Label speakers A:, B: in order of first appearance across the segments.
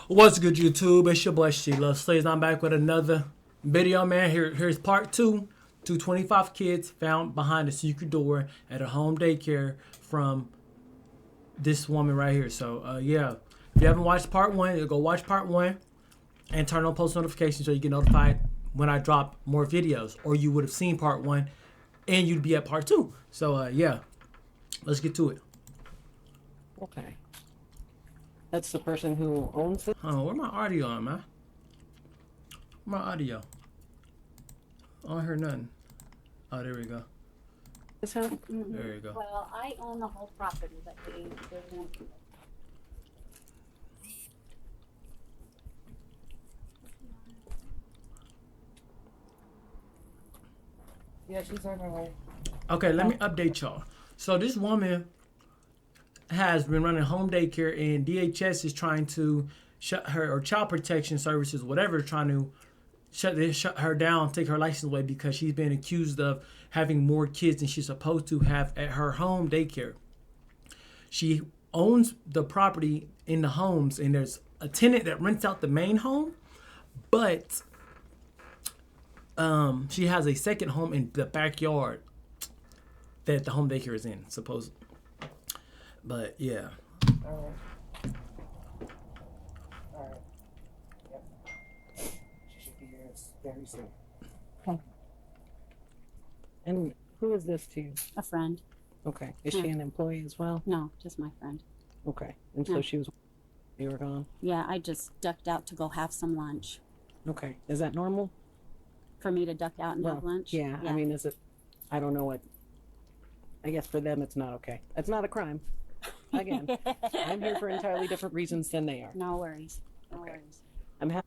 A: What's good, YouTube? It's your boy Sheila Slays. I'm back with another video, man. Here's part two. 225 kids found behind a secret door at a home daycare from this woman right here. So, yeah. If you haven't watched part one, go watch part one and turn on post notifications so you get notified when I drop more videos. Or you would have seen part one and you'd be at part two. So, yeah. Let's get to it.
B: Okay. That's the person who owns it?
A: Hold on, where my audio on, man? Where my audio? I don't hear nothing. Oh, there we go.
B: This house?
A: There you go.
C: Well, I own the whole property, but they won't.
B: Yeah, she's on her way.
A: Okay, let me update y'all. So this woman has been running home daycare, and DHS is trying to shut her, or Child Protection Services, whatever, trying to shut her down, take her license away because she's been accused of having more kids than she's supposed to have at her home daycare. She owns the property in the homes, and there's a tenant that rents out the main home, but she has a second home in the backyard that the home daycare is in, supposedly. But yeah.
B: Alright. Yep. She should be here very soon.
C: Okay.
B: And who is this to you?
C: A friend.
B: Okay. Is she an employee as well?
C: No, just my friend.
B: Okay. And so
C: Yeah.
B: she was, you were gone?
C: Yeah, I just ducked out to go have some lunch.
B: Okay. Is that normal?
C: For me to duck out and have lunch?
B: Yeah. I mean, is it, I don't know what, I guess for them it's not okay. It's not a crime. Again, I'm here for entirely different reasons than they are.
C: No worries. No
B: Okay.
C: worries.
B: I'm happy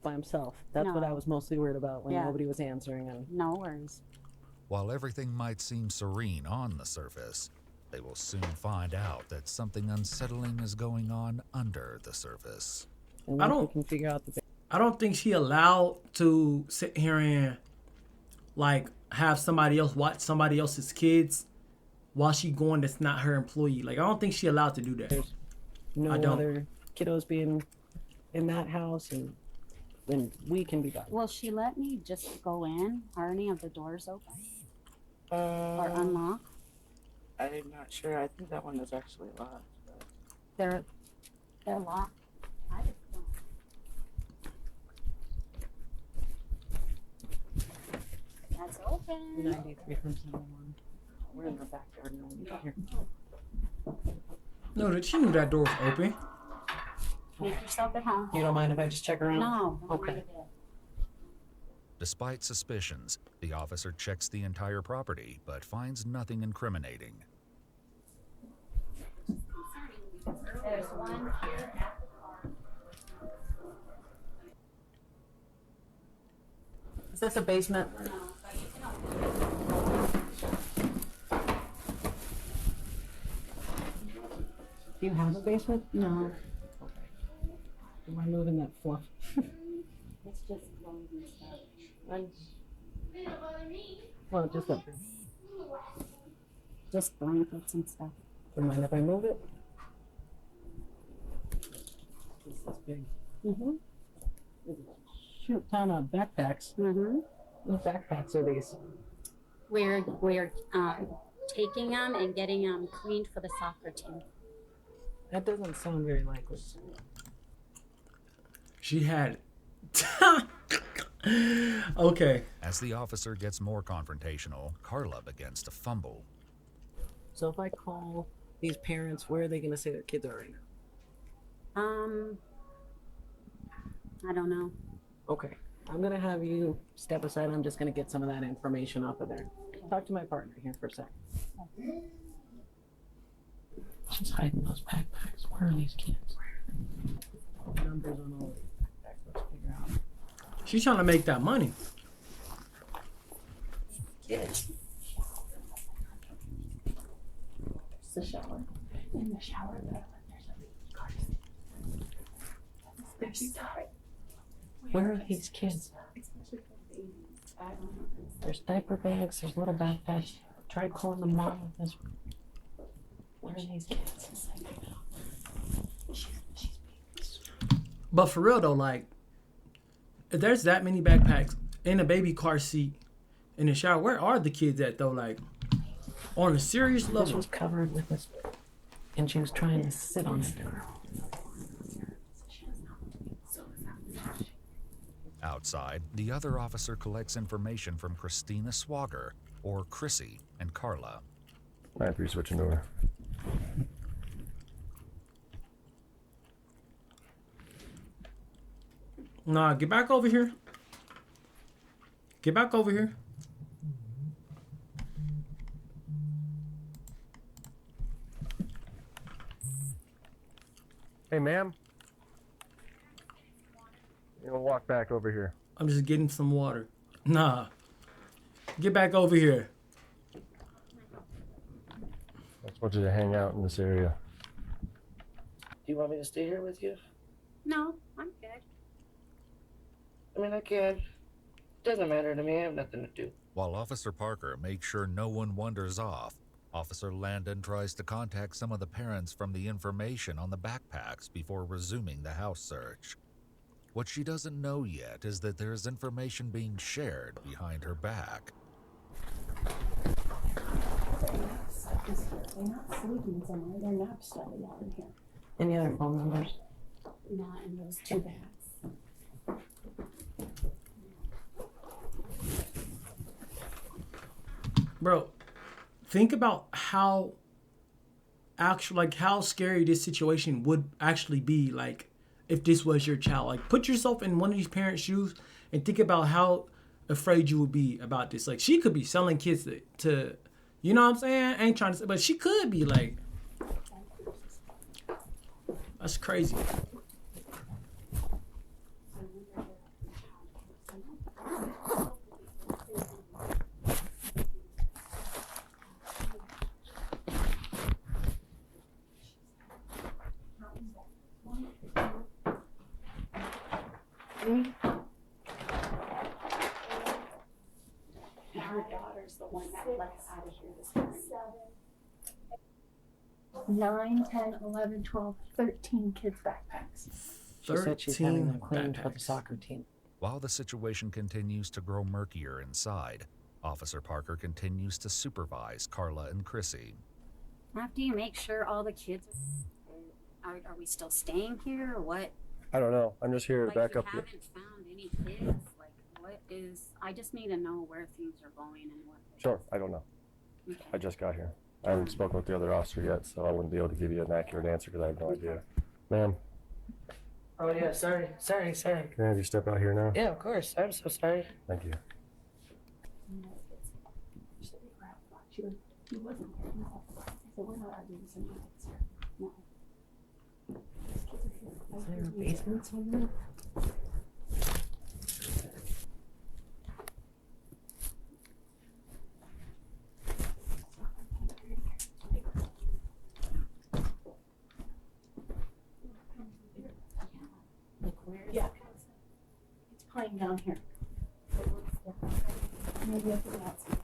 B: by himself. That's what I was mostly worried about when
C: Yeah.
B: nobody was answering. And
C: No worries.
D: While everything might seem serene on the surface, they will soon find out that something unsettling is going on under the surface.
B: and
A: I
B: once we
A: don't-
B: can figure out the
A: I don't think she allowed to sit here and like have somebody else watch somebody else's kids while she going that's not her employee. Like, I don't think she allowed to do that.
B: there's no
A: I don't.
B: other kiddos being in that house, and then we can be done.
C: Will she let me just go in? Are any of the doors open? Or unlocked?
E: I'm not sure. I think that one is actually locked. But
C: They're locked. I just don't. That's open.
B: 93 from 71. We're in the backyard now. We got here.
A: No, that she knew that door was open.
C: Make yourself at home.
B: You don't mind if I just check around?
C: No, don't
B: Okay.
C: worry about it.
D: Despite suspicions, the officer checks the entire property but finds nothing incriminating.
C: There's one here at the car.
B: Is this a basement? Do you have a basement?
C: No,
B: Am I moving that fluff?
C: it's just clothes and stuff.
B: Well, just up here.
C: Just blankets and stuff.
B: Do you mind if I move it? This is big.
C: Mm-hmm.
B: Shoot, ton of backpacks.
C: Mm-hmm.
B: What backpacks are these?
C: We're taking them and getting them cleaned for the soccer team.
B: That doesn't sound very likely.
A: She had okay.
D: As the officer gets more confrontational, Carla begins to fumble.
B: So if I call these parents, where are they going to say their kids are right now?
C: I don't know.
B: Okay. I'm going to have you step aside. I'm just going to get some of that information off of there. Talk to my partner here for a sec. She's hiding those backpacks. Where are these kids? Numbers on all these backpacks. Let's figure out.
A: She's trying to make that money.
B: Kids.
E: it's the shower. In the shower, there's a
B: Where are these kids? There's diaper bags. There's little backpacks. Try calling the mom. Where are these kids?
A: But for real though, like, if there's that many backpacks in a baby car seat in the shower, where are the kids at though? Like, on a serious
B: This
A: level.
B: was covered with this, and she was trying to sit on it.
D: Outside, the other officer collects information from Christina Swagger, or Chrissy, and Carla.
F: 9-3 switching over.
A: Nah, get back over here. Get back over here.
F: Hey, ma'am. You know, walk back over here.
A: I'm just getting some water. Nah. Get back over here.
F: I just want you to hang out in this area.
B: Do you want me to stay here with you?
C: No, I'm good.
B: I mean, I can. Doesn't matter to me. I have nothing to do.
D: While Officer Parker makes sure no one wanders off, Officer Landon tries to contact some of the parents from the information on the backpacks before resuming the house search. What she doesn't know yet is that there is information being shared behind her back.
E: They're not sleeping somewhere. They're nap study out in here.
B: Any other phone numbers?
E: Not in those two bags.
A: Bro, think about how how scary this situation would actually be, like, if this was your child. Like, put yourself in one of these parents' shoes and think about how afraid you would be about this. Like, she could be selling kids to you know what I'm saying? I ain't trying to say, but she could be, like, that's crazy.
E: And her daughter's the one that left out of here this morning. 9, 10, 11, 12, 13 kids' backpacks.
B: She said she's having them
A: 13
B: cleaned for the
A: backpacks.
B: soccer team.
D: While the situation continues to grow murkier inside, Officer Parker continues to supervise Carla and Chrissy.
C: After you make sure all the kids are we still staying here or what?
F: I don't know. I'm just here to
C: Like,
F: back
C: you
F: up.
C: haven't found any kids? Like, what is... I just need to know where things are going and what...
F: Sure, I don't know.
C: Okay.
F: I just got here. I haven't spoken with the other officer yet, so I wouldn't be able to give you an accurate answer because I have no idea. Ma'am,
B: Oh yeah, sorry.
F: can I have you step out here now?
B: Yeah, of course. I'm so sorry.
F: Thank you.
E: She said they were out front. She wasn't here. No. I said, we're not arguing with somebody that's here. No. These kids are here.
B: Is there a basement somewhere?
E: Yeah. It's playing down here. Maybe up the outside.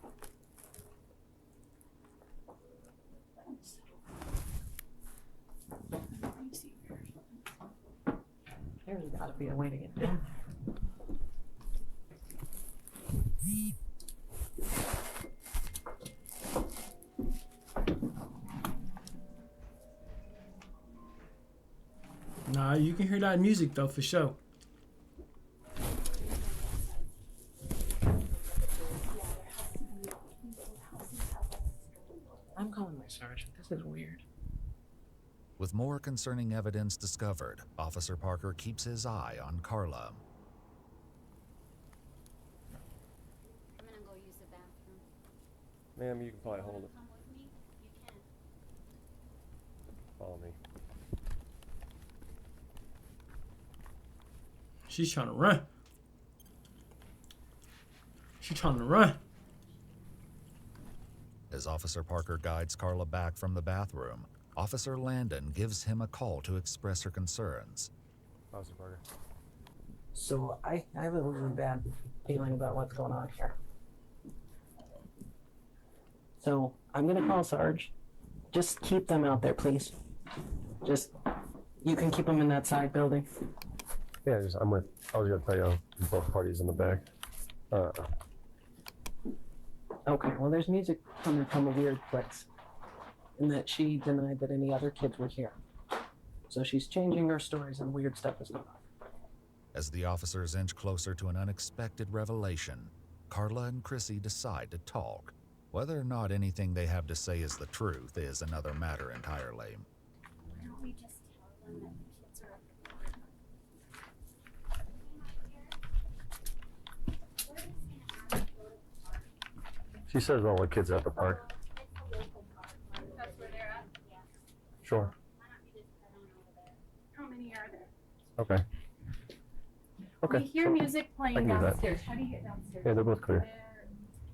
B: There's gotta be a way to get down there.
A: Nah, you can hear that music though for sure.
B: I'm calling my sergeant. This is weird.
D: With more concerning evidence discovered, Officer Parker keeps his eye on Carla.
C: I'm gonna go use the bathroom.
F: Ma'am, you can probably hold it.
C: Come with me? You can.
F: Follow me.
A: She's trying to run. She's trying to run.
D: As Officer Parker guides Carla back from the bathroom, Officer Landon gives him a call to express her concerns.
F: Officer Parker.
B: So I have a really bad feeling about what's going on here. So I'm gonna call Sarge. Just keep them out there, please. You can keep them in that side building.
F: Yeah, I was gonna tell you both parties in the back.
B: Okay, well, there's music coming from a weird place, in that she denied that any other kids were here. So she's changing her stories and weird stuff is going on.
D: As the officers inch closer to an unexpected revelation, Carla and Chrissy decide to talk. Whether or not anything they have to say is the truth is another matter entirely.
C: Why don't we just tell them that the kids are
F: She says all the kids at the park.
E: That's where they're at.
F: Sure.
C: Why don't you just head on over there?
E: How many are there?
F: Okay. Okay.
E: We hear music
F: I
E: playing
F: can do that.
E: downstairs. How do you get downstairs?
F: Yeah, they're both clear.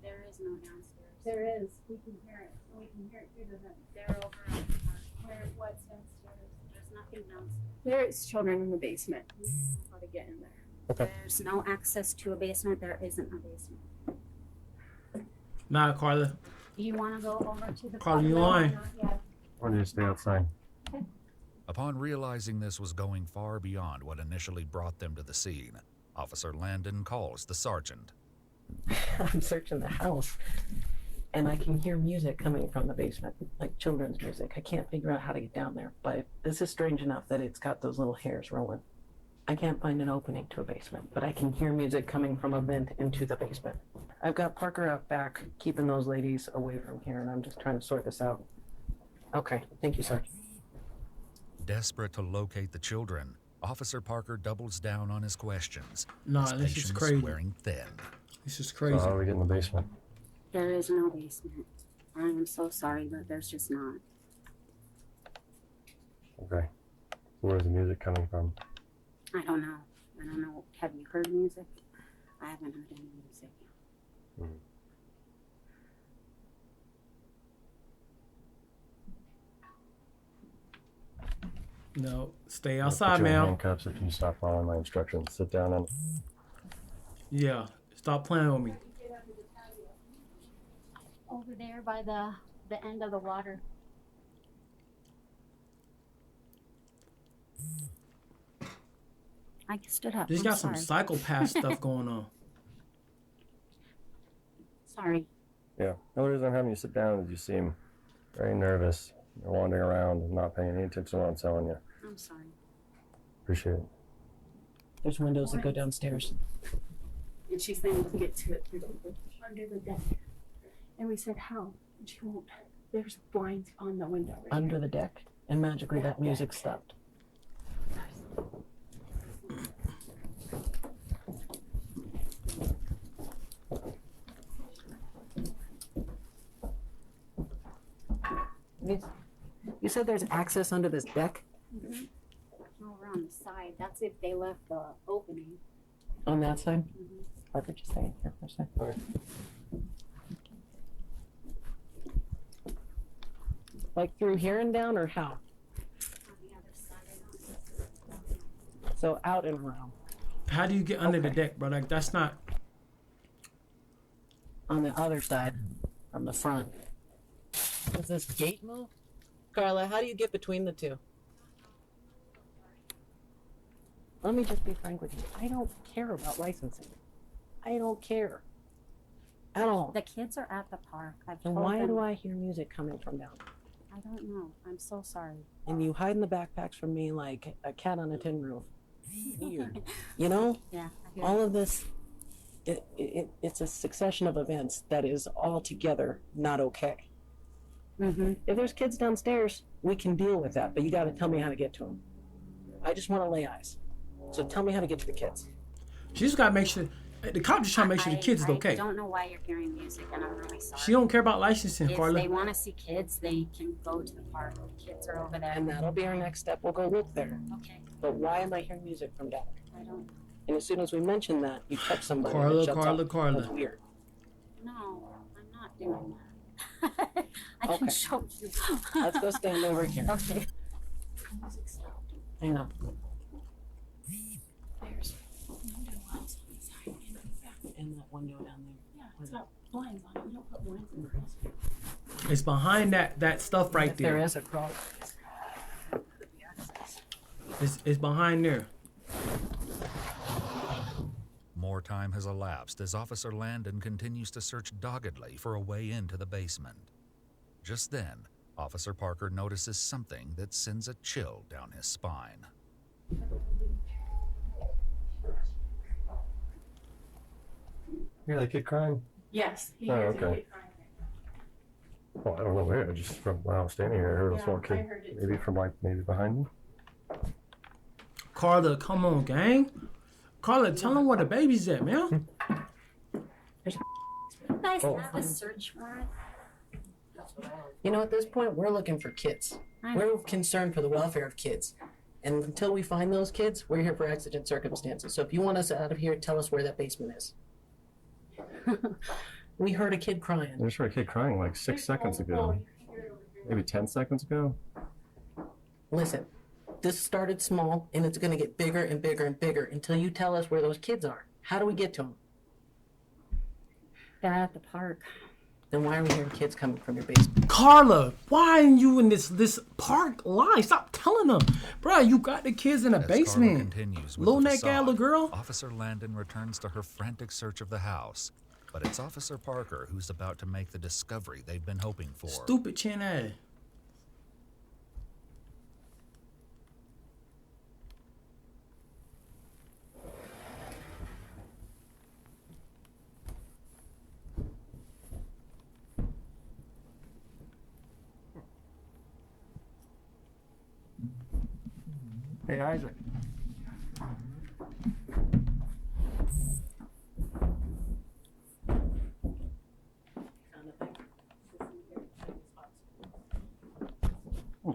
C: There is no downstairs.
E: There is. We can hear it. We can hear it through the vent.
C: They're over at the park.
E: Where, what's downstairs?
C: There's nothing downstairs.
E: There's children in the basement. We don't know how to get in there.
F: Okay.
C: There's no access to a basement. There isn't a basement.
A: Nah, Carla.
C: You want to go over to the
A: Carla, you
C: front
A: lying.
C: door? Yeah.
F: Why don't you stay outside?
D: Upon realizing this was going far beyond what initially brought them to the scene, Officer Landon calls the sergeant.
B: I'm searching the house, and I can hear music coming from the basement, like children's music. I can't figure out how to get down there, but this is strange enough that it's got those little hairs rolling. I can't find an opening to a basement, but I can hear music coming from a vent into the basement. I've got Parker out back, keeping those ladies away from here, and I'm just trying to sort this out. Okay, thank you, Sergeant.
D: Desperate to locate the children, Officer Parker doubles down on his questions.
A: Nah,
D: his
A: this is
D: patience
A: crazy.
D: wearing thin.
A: This is
F: So
A: crazy.
F: how do we get in the basement?
C: There is no basement. I am so sorry, but there's just not.
F: Okay. Where's the music coming from?
C: I don't know. I don't know. Have you heard music? I haven't heard any music.
A: No, stay
F: I'll
A: outside,
F: put you in
A: ma'am.
F: handcuffs if you stop following my instructions. Sit down and
A: Yeah, stop playing with me.
C: Over there by the end of the water. I stood up.
A: This
C: I'm
A: got some
C: sorry.
A: psychopath stuff going on.
C: Sorry.
F: yeah. The only reason I'm having you sit down is you seem very nervous. You're wandering around and not paying any attention to what I'm telling you.
C: I'm sorry.
F: Appreciate it.
B: There's windows that go downstairs.
E: And she's saying to get to it through under the deck. And we said, how? And she won't. There's blinds on the window. Right
B: Under the deck, and magically that music stopped. You said there's access under this deck?
C: Over on the side. That's if they left the opening.
B: On that side?
C: Mhm.
B: Parker, just stay here for a second. Like through here and down, or how?
C: On the other side.
B: So out and around.
A: How do you get under the
B: Okay.
A: deck, bro? Like, that's not.
B: On the other side, from the front. Does this gate move? Carla, how do you get between the two? Let me just be frank with you. I don't care about licensing. I don't care. At all.
C: The kids are at the park. I've
B: And
C: told
B: why
C: them.
B: do I hear music coming from down there?
C: I don't know. I'm so sorry.
B: And you hide in the backpacks from me like a cat on a tin roof. Weird. You know?
C: Yeah. I hear
B: All of this, it's a succession of events that is altogether not okay.
C: Mm-hmm.
B: If there's kids downstairs, we can deal with that, but you got to tell me how to get to them. I just want to lay eyes. So tell me how to get to the kids.
A: She just gotta make sure. The cop just trying to make sure the kids is
C: I
A: okay.
C: don't know why you're hearing music, and I'm really sorry.
A: She don't care about licensing,
C: If
A: Carla.
C: they want to see kids, they can go to the park. The kids are over there.
B: And that'll be our next step. We'll go look there.
C: Okay.
B: But why am I hearing music from down there?
C: I don't know.
B: And as soon as we mention that, you touch somebody. and
A: Carla,
B: it shuts
A: Carla,
B: off.
A: Carla.
B: That's weird.
C: No, I'm not doing that. I can
B: Okay.
C: show you.
B: Let's go stand over here.
C: Okay.
B: Hang on.
E: There's window wells on the side and in the back.
B: And that window down there.
E: Yeah, it's got blinds on it. You don't put blinds in the house.
A: It's behind that stuff right
B: If there
A: there.
B: is a crawl.
A: It's behind there.
D: More time has elapsed as Officer Landon continues to search doggedly for a way into the basement. Just then, Officer Parker notices something that sends a chill down his spine.
F: Hear that kid crying?
E: Yes, he
F: Oh,
E: hears
F: okay.
E: a kid crying.
F: Well, I don't know where. Just from when I was standing here, I heard a
E: Yeah,
F: small
E: I
F: kid.
E: heard it
F: Maybe
E: too.
F: from like maybe behind me.
A: Carla, come on, gang. Carla, tell them where the baby's at, man.
C: You guys
F: Oh.
C: have a search warrant?
B: You know, at this point, we're looking for kids.
C: I know.
B: We're concerned for the welfare of kids. And until we find those kids, we're here for exigent circumstances. So if you want us out of here, tell us where that basement is. We heard a kid
F: I
B: crying.
F: just heard a kid crying like 6 seconds ago. Maybe 10 seconds ago.
B: Listen, this started small, and it's going to get bigger and bigger and bigger until you tell us where those kids are. How do we get to them?
C: They're at the park.
B: Then why are we hearing kids coming from your basement?
A: Carla, why are you in this park lie? Stop telling them. Bro, you got the kids in the
D: As Carla
A: basement.
D: continues with
A: Little
D: the
A: neck gal,
D: facade,
A: girl.
D: Officer Landon returns to her frantic search of the house. But it's Officer Parker who's about to make the discovery they've been hoping for.
A: Stupid chin ass.
F: Hey, Isaac.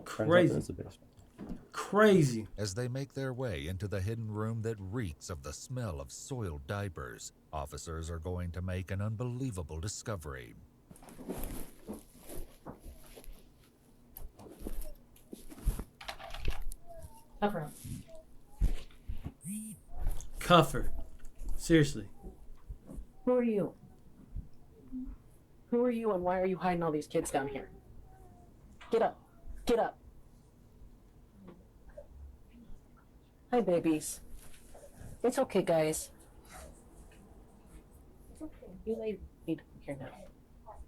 A: Crazy.
F: That's the basement.
A: Crazy.
D: As they make their way into the hidden room that reeks of the smell of soiled diapers, officers are going to make an unbelievable discovery.
B: Cover up.
A: Cuff her. Seriously.
B: Who are you? Who are you, and why are you hiding all these kids down here? Get up. Get up. Hi, babies. It's okay, guys. You ladies need to come here now.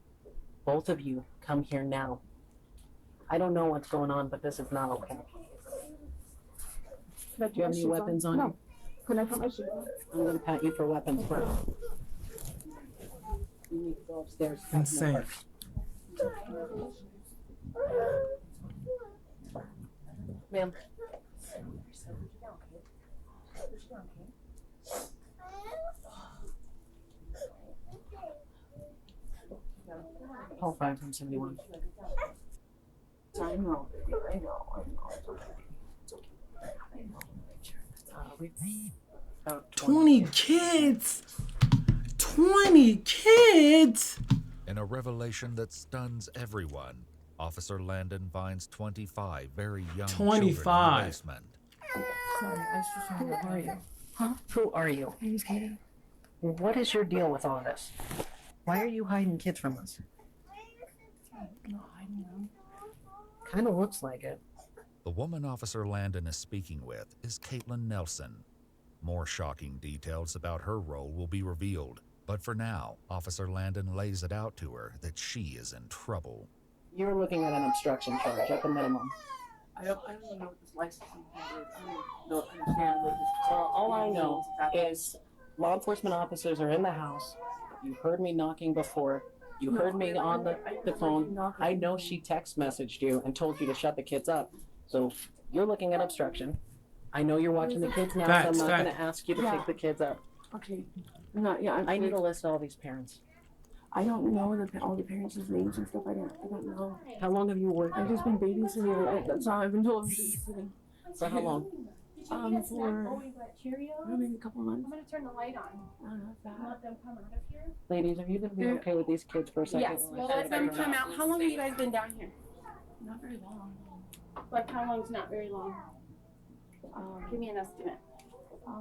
B: Both of you, come here now. I don't know what's going on, but this is not okay. Do you have any weapons on you?
E: Can I put my shoes on?
B: I'm gonna pat you for weapons first. You need to go upstairs.
A: Insane.
B: Ma'am. Call 5 from 71.
E: I know.
B: About
A: 20 kids. 20 kids.
D: In a revelation that stuns everyone, Officer Landon finds 25 very young children in the
A: 25.
D: basement.
E: Sorry, I was just trying to. Who are you?
B: Who are you?
E: My name's Katie.
B: What is your deal with all this? Why are you hiding kids from us?
E: No, I don't know.
B: Kind of looks like it.
D: The woman Officer Landon is speaking with is Caitlin Nelson. More shocking details about her role will be revealed, but for now, Officer Landon lays it out to her that she is in trouble.
B: You're looking at an obstruction charge at the minimum.
E: I don't know what this licensing thing is. I don't understand what this.
B: All I know
E: exactly.
B: is law enforcement officers are in the house. You heard me knocking before. You heard me on the phone. I know she text messaged you and told you to shut the kids up. So you're looking at obstruction. I know you're watching the kids now,
A: Facts,
B: so I'm not going
A: facts.
B: to ask you to
E: Yeah.
B: pick the kids up.
E: Okay. No, yeah.
B: I need a list of all these parents.
E: I don't know all the parents' names and stuff. I don't know.
B: How long have you worked?
E: I've just been babysitting. That's all I've been told. Babysitting.
B: For how long?
E: For maybe a couple of months.
G: I'm gonna turn the light on.
E: I don't know if that.
G: Let them come out of here.
B: Ladies, are you going to be okay with these kids for a second?
G: Yes, we'll let them come out. How long have you guys been down here?
E: Not very long.
G: Like how long's not very long?
E: Um,
G: Give me an estimate.
E: I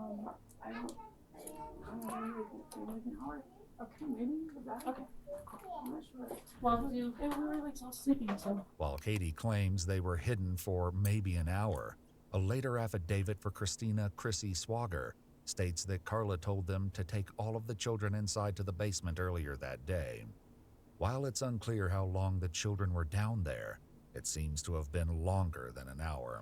E: don't know, maybe an hour. Okay, maybe that. Okay. I'm not sure.
G: Well, do
E: And we were like all sleeping, so.
D: While Katie claims they were hidden for maybe an hour, a later affidavit for Christina Chrissy Swager states that Carla told them to take all of the children inside to the basement earlier that day. While it's unclear how long the children were down there, it seems to have been longer than an hour.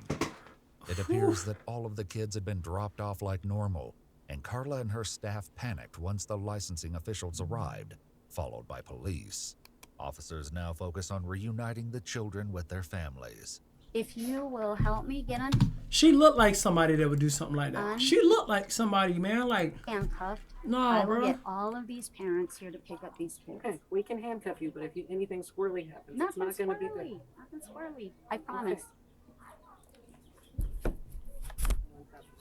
D: It appears that all of the kids had been dropped off like normal, and Carla and her staff panicked once the licensing officials arrived, followed by police. Officers now focus on reuniting the children with their families.
C: If you will help me get
A: She looked like somebody that would do something like that. She looked like somebody, man. Like,
C: handcuffed, I
A: no,
C: will
A: bro.
C: get all of these parents here to pick up these kids.
B: Okay, we can handcuff you, but if anything squirrely happens, it's
C: Nothing
B: not going to be
C: squirrely.
B: good.
C: Nothing squirrely. I promise.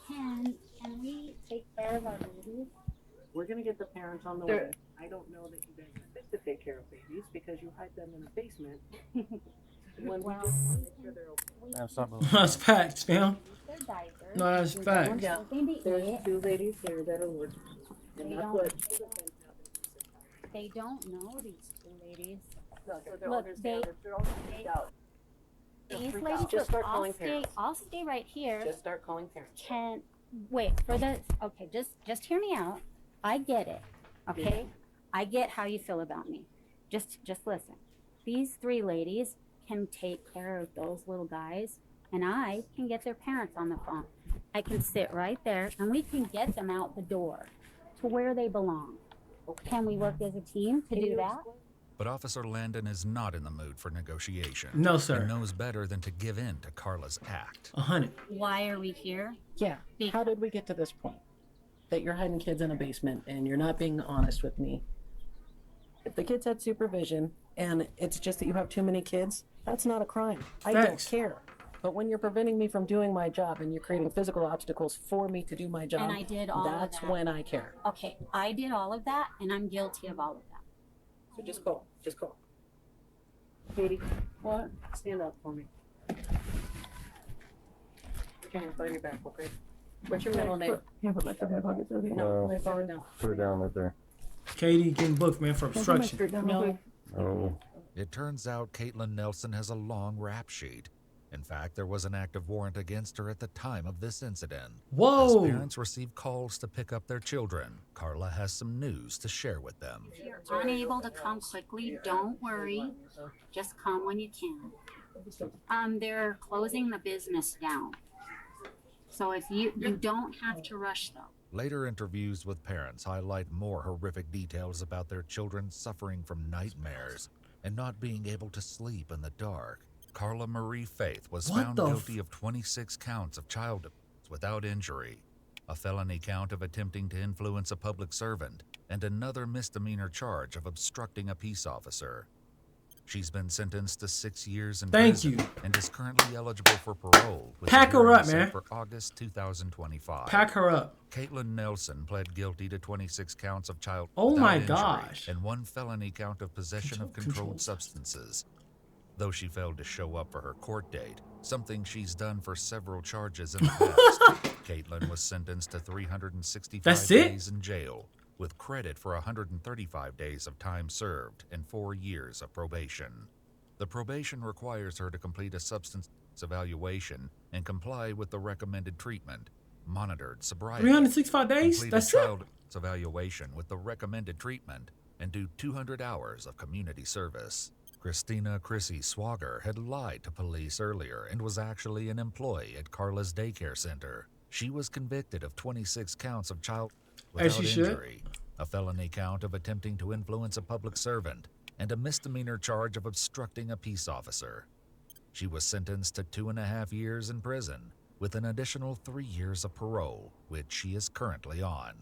C: Can we take care of our babies?
B: We're going to get the parents on the
E: They're-
B: way. I don't know that you guys are fit to take care of babies because you hide them in the basement. When
C: Well,
B: we make sure they're okay.
F: Yeah, stop moving.
A: That's facts, man.
C: their diapers.
A: No, that's
C: We
A: facts.
C: don't want
B: Yeah.
C: something to
B: There's
C: eat.
B: 2 ladies here that are working.
C: They
B: And that's
C: don't-
B: what.
C: They don't know these two ladies.
B: No, so they're
C: Look,
B: understanding. They're all freaked out. They're
C: These
B: freaked
C: ladies,
B: out. Just
C: look,
B: start calling
C: I'll
B: parents.
C: stay right here.
B: Just start calling parents.
C: Can wait for the okay, just hear me out. I get it. Okay? I get how you feel about me. Just listen. These 3 ladies can take care of those little guys, and I can get their parents on the phone. I can sit right there and we can get them out the door to where they belong. Can we work as a team to do that?
D: But Officer Landon is not in the mood for negotiation.
A: No, sir.
D: And knows better than to give in to Carla's act.
A: 100.
C: Why are we here?
B: Yeah. How did we get to this point? That you're hiding kids in a basement and you're not being honest with me. If the kids had supervision and it's just that you have too many kids, that's not a crime. I
A: Thanks.
B: don't care. But when you're preventing me from doing my job and you're creating physical obstacles for me to do my job,
C: And I did all of
B: that's
C: that.
B: when I care.
C: Okay, I did all of that and I'm guilty of all of that.
B: So just call. Just call. Katie, what? Stand up for me. Put your hands behind your back, okay? What's your middle name?
E: Yeah, but my phone pocket's okay.
B: No,
F: No.
B: lay forward now.
F: Put it down right there.
A: Katie getting booked, man, for obstruction.
B: No.
F: Oh,
D: It turns out Caitlin Nelson has a long rap sheet. In fact, there was an active warrant against her at the time of this incident.
A: Whoa.
D: As parents receive calls to pick up their children, Carla has some news to share with them.
C: If you're unable to come quickly, don't worry. Just come when you can. They're closing the business down. So if you don't have to rush though.
D: Later interviews with parents highlight more horrific details about their children suffering from nightmares and not being able to sleep in the dark. Carla Marie Faith was
A: What
D: found
A: the
D: guilty of 26 counts of child abuse without injury, a felony count of attempting to influence a public servant, and another misdemeanor charge of obstructing a peace officer. She's been sentenced to 6 years in
A: Thank
D: prison
A: you.
D: and is currently eligible for parole. with
A: Pack
D: a
A: her
D: hearing
A: up,
D: set
A: man.
D: For August 2025.
A: Pack her up.
D: Caitlin Nelson pled guilty to 26 counts of child
A: Oh
D: without
A: my
D: injury
A: gosh.
D: and 1 felony count of possession of controlled substances. Though she failed to show up for her court date, something she's done for several charges in the past, Caitlin was sentenced to 365
A: That's it?
D: days in jail, with credit for 135 days of time served and 4 years of probation. The probation requires her to complete a substance evaluation and comply with the recommended treatment, monitored sobriety,
A: 365 days?
D: complete
A: That's
D: a
A: it?
D: child evaluation with the recommended treatment, and do 200 hours of community service. Christina Chrissy Swager had lied to police earlier and was actually an employee at Carla's daycare center. She was convicted of 26 counts of child
A: As
D: without
A: she should.
D: injury, a felony count of attempting to influence a public servant, and a misdemeanor charge of obstructing a peace officer. She was sentenced to 2.5 years in prison, with an additional 3 years of parole, which she is currently on.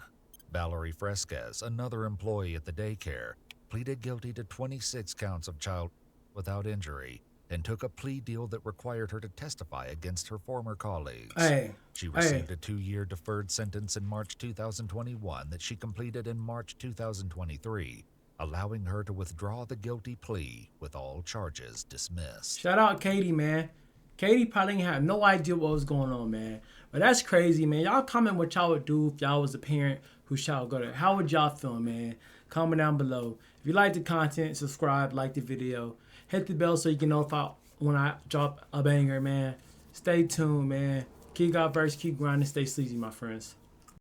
D: Valerie Fresquez, another employee at the daycare, pleaded guilty to 26 counts of child without injury and took a plea deal that required her to testify against her former colleagues.
A: Hey.
D: She received a 2-year deferred sentence in March 2021 that she completed in March 2023, allowing her to withdraw the guilty plea with all charges dismissed.
A: Shout out Katie, man. Katie probably had no idea what was going on, man. But that's crazy, man. Y'all comment what y'all would do if y'all was a parent who child go there. How would y'all feel, man? Comment down below. If you like the content, subscribe, like the video. Hit the bell so you can notify when I drop a banger, man. Stay tuned, man. Keep God first, keep grinding, stay sleazy, my friends.